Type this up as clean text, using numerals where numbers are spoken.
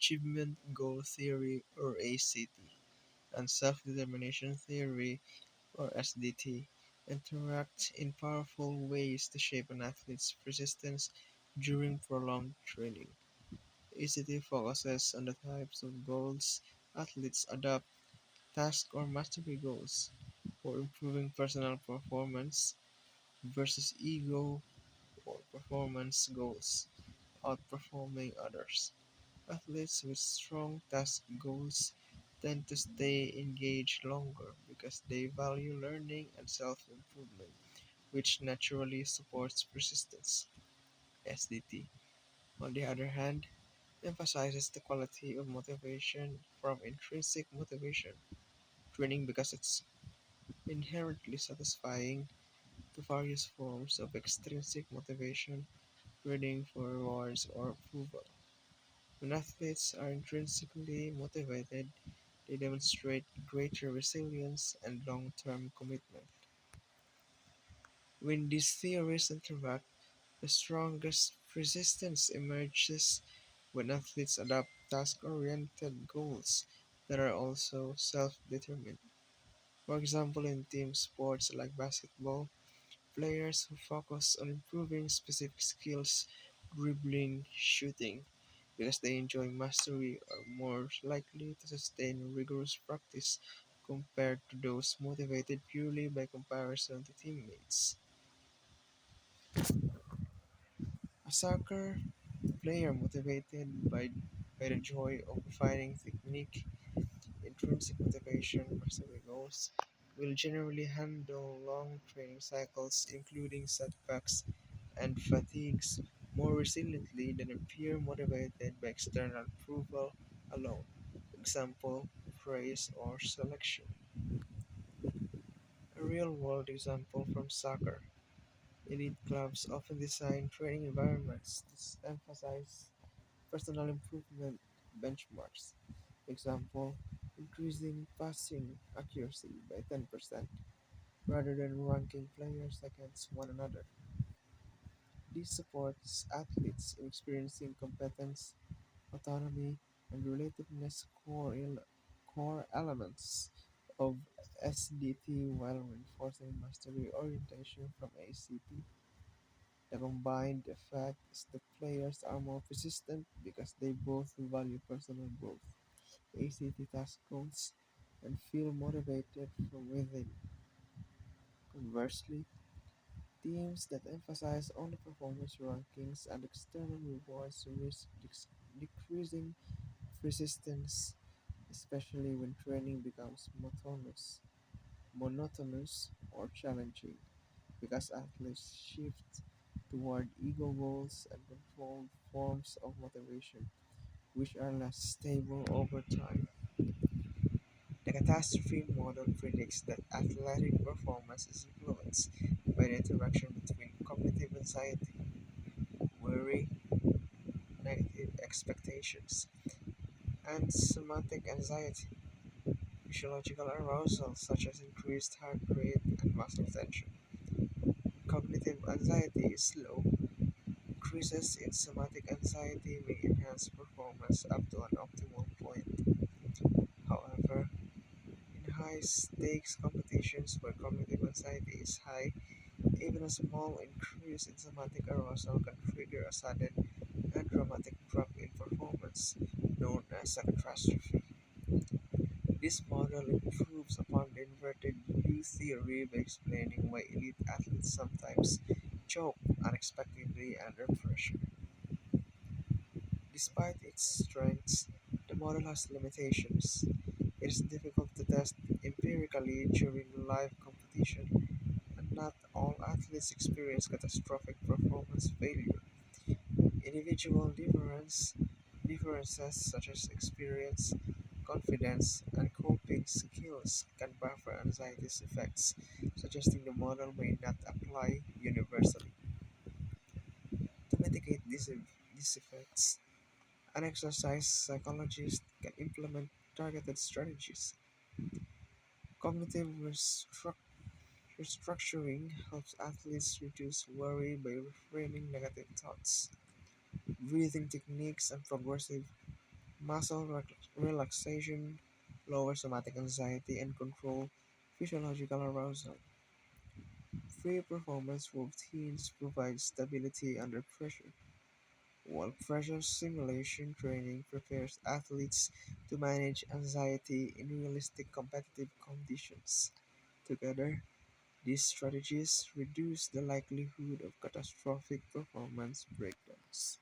achievement goal theory or ACT, and self-determination theory or SDT interact in powerful ways to shape an athlete's persistence during prolonged training. ACT focuses on the types of goals athletes adopt, task or mastery goals, for improving personal performance versus ego or performance goals, outperforming others. Athletes with strong task goals tend to stay engaged longer because they value learning and self-improvement, which naturally supports persistence. SDT, on the other hand, emphasizes the quality of motivation from intrinsic motivation, training because it's inherently satisfying to various forms of extrinsic motivation, training for rewards or approval. When athletes are intrinsically motivated, they demonstrate greater resilience and long-term commitment. When these theories interact, the strongest persistence emerges when athletes adopt task-oriented goals that are also self-determined. For example, in team sports like basketball, players who focus on improving specific skills, dribbling, shooting, because they enjoy mastery are more likely to sustain rigorous practice compared to those motivated purely by comparison to teammates. A soccer player motivated by the joy of refining technique, intrinsic motivation, mastery goals, will generally handle long training cycles, including setbacks and fatigues, more resiliently than a peer motivated by external approval alone. Example, praise or selection. A real-world example from soccer. Elite clubs often design training environments that emphasize personal improvement benchmarks. Example, increasing passing accuracy by 10% rather than ranking players against one another. This supports athletes in experiencing competence, autonomy, and relatedness core elements of SDT while reinforcing mastery orientation from ACT. The combined effect is that players are more persistent because they both value personal growth, ACT task goals, and feel motivated from within. Conversely, teams that emphasize only performance rankings and external rewards risk decreasing persistence, especially when training becomes monotonous or challenging, because athletes shift toward ego goals and controlled forms of motivation, which are less stable over time. The catastrophe model predicts that athletic performance is influenced by the interaction between cognitive anxiety, worry, negative expectations, and somatic anxiety, physiological arousal such as increased heart rate and muscle tension. Cognitive anxiety is low. Increases in somatic anxiety may enhance performance up to an optimal point. However, in high-stakes competitions where cognitive anxiety is high, even a small increase in somatic arousal can trigger a sudden and dramatic drop in performance, known as a catastrophe. This model improves upon the inverted U theory by explaining why elite athletes sometimes choke unexpectedly under pressure. Despite its strengths, the model has limitations. It is difficult to test empirically during live competition, and not all athletes experience catastrophic performance failure. Individual differences such as experience, confidence, and coping skills can buffer anxiety's effects, suggesting the model may not apply universally. To mitigate these effects, an exercise psychologist can implement targeted strategies. Cognitive restructuring helps athletes reduce worry by reframing negative thoughts. Breathing techniques and progressive Relaxation, lower somatic anxiety, and control physiological arousal. Free performance routines provide stability under pressure, while pressure simulation training prepares athletes to manage anxiety in realistic competitive conditions. Together, these strategies reduce the likelihood of catastrophic performance breakdowns.